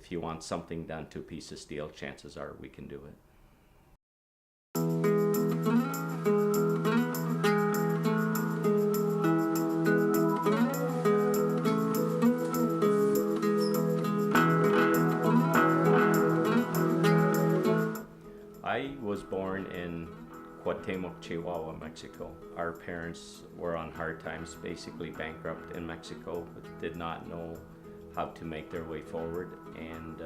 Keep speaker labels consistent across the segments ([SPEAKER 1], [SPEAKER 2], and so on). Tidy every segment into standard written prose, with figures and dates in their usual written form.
[SPEAKER 1] if you want something done to a piece of steel, chances are we can do it. I was born in Cuauhtemoc, Chihuahua, Mexico. Our parents were on hard times, basically bankrupt in Mexico, but did not know how to make their way forward, and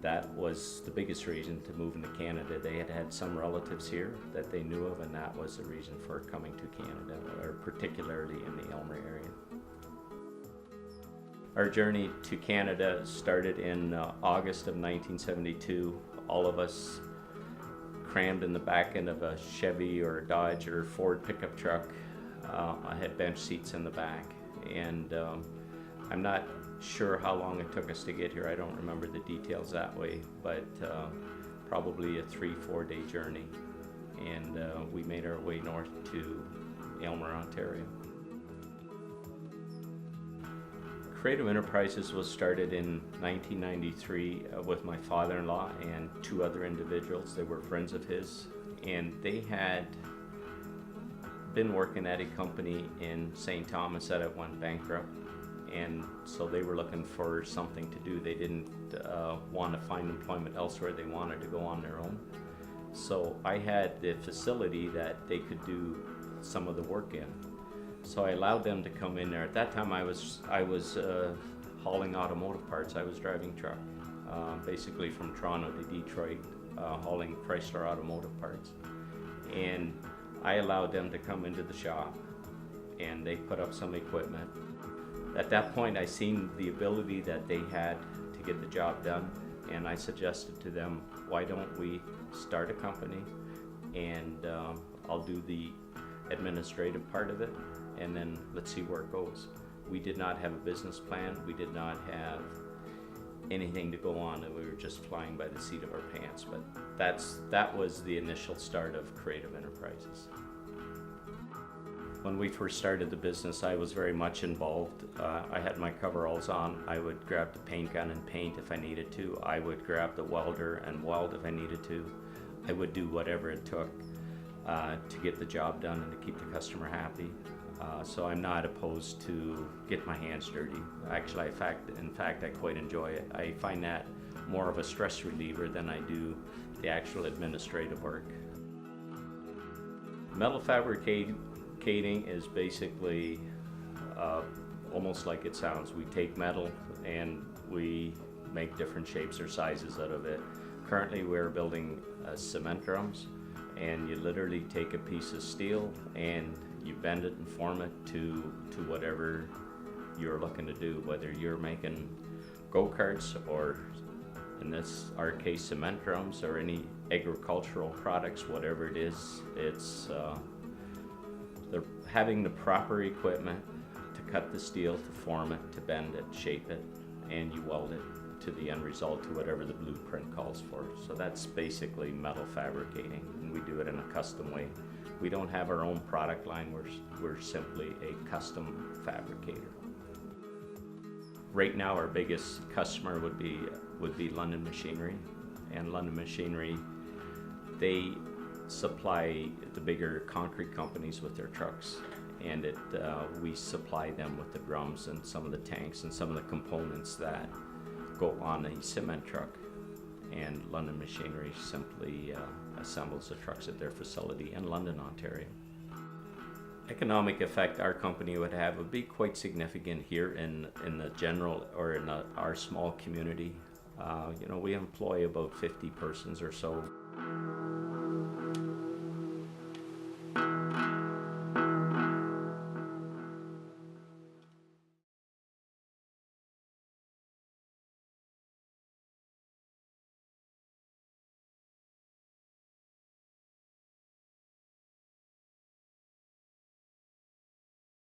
[SPEAKER 1] that was the biggest reason to move into Canada. They had had some relatives here that they knew of, and that was the reason for coming to Canada, or particularly in the Aylmer area. Our journey to Canada started in August of 1972. All of us crammed in the back end of a Chevy or a Dodge or Ford pickup truck. I had bench seats in the back, and I'm not sure how long it took us to get here. I don't remember the details that way, but probably a 3-4 day journey, and we made our way north to Aylmer, Ontario. Creative Enterprises was started in 1993 with my father-in-law and 2 other individuals. They were friends of his, and they had been working at a company in St. Thomas that had went bankrupt, and so they were looking for something to do. They didn't want to find employment elsewhere. They wanted to go on their own. So I had the facility that they could do some of the work in. So I allowed them to come in there. At that time I was hauling automotive parts. I was driving truck, basically from Toronto to Detroit, hauling Chrysler automotive parts. And I allowed them to come into the shop, and they put up some equipment. At that point I seen the ability that they had to get the job done, and I suggested to them, why don't we start a company, and I'll do the administrative part of it, and then let's see where it goes. We did not have a business plan. We did not have anything to go on, and we were just flying by the seat of our pants. But that was the initial start of Creative Enterprises. When we first started the business, I was very much involved. I had my coveralls on. I would grab the paint gun and paint if I needed to. I would grab the welder and weld if I needed to. I would do whatever it took to get the job done and to keep the customer happy. So I'm not opposed to get my hands dirty. Actually, in fact, I quite enjoy it. I find that more of a stress reliever than I do the actual administrative work. Metal fabricating is basically almost like it sounds. We take metal and we make different shapes or sizes out of it. Currently, we're building cement drums, and you literally take a piece of steel and you bend it and form it to whatever you're looking to do, whether you're making go-karts or, in our case, cement drums, or any agricultural products, whatever it is. It's having the proper equipment to cut the steel, to form it, to bend it, shape it, and you weld it to the end result, to whatever the blueprint calls for. So that's basically metal fabricating, and we do it in a custom way. We don't have our own product line. We're simply a custom fabricator. Right now, our biggest customer would be London Machinery, and London Machinery, they supply the bigger concrete companies with their trucks, and we supply them with the drums and some of the tanks and some of the components that go on a cement truck, and London Machinery simply assembles the trucks at their facility in London, Ontario. Economic effect our company would have would be quite significant here in the general, or in our small community. We employ about 50 persons or so.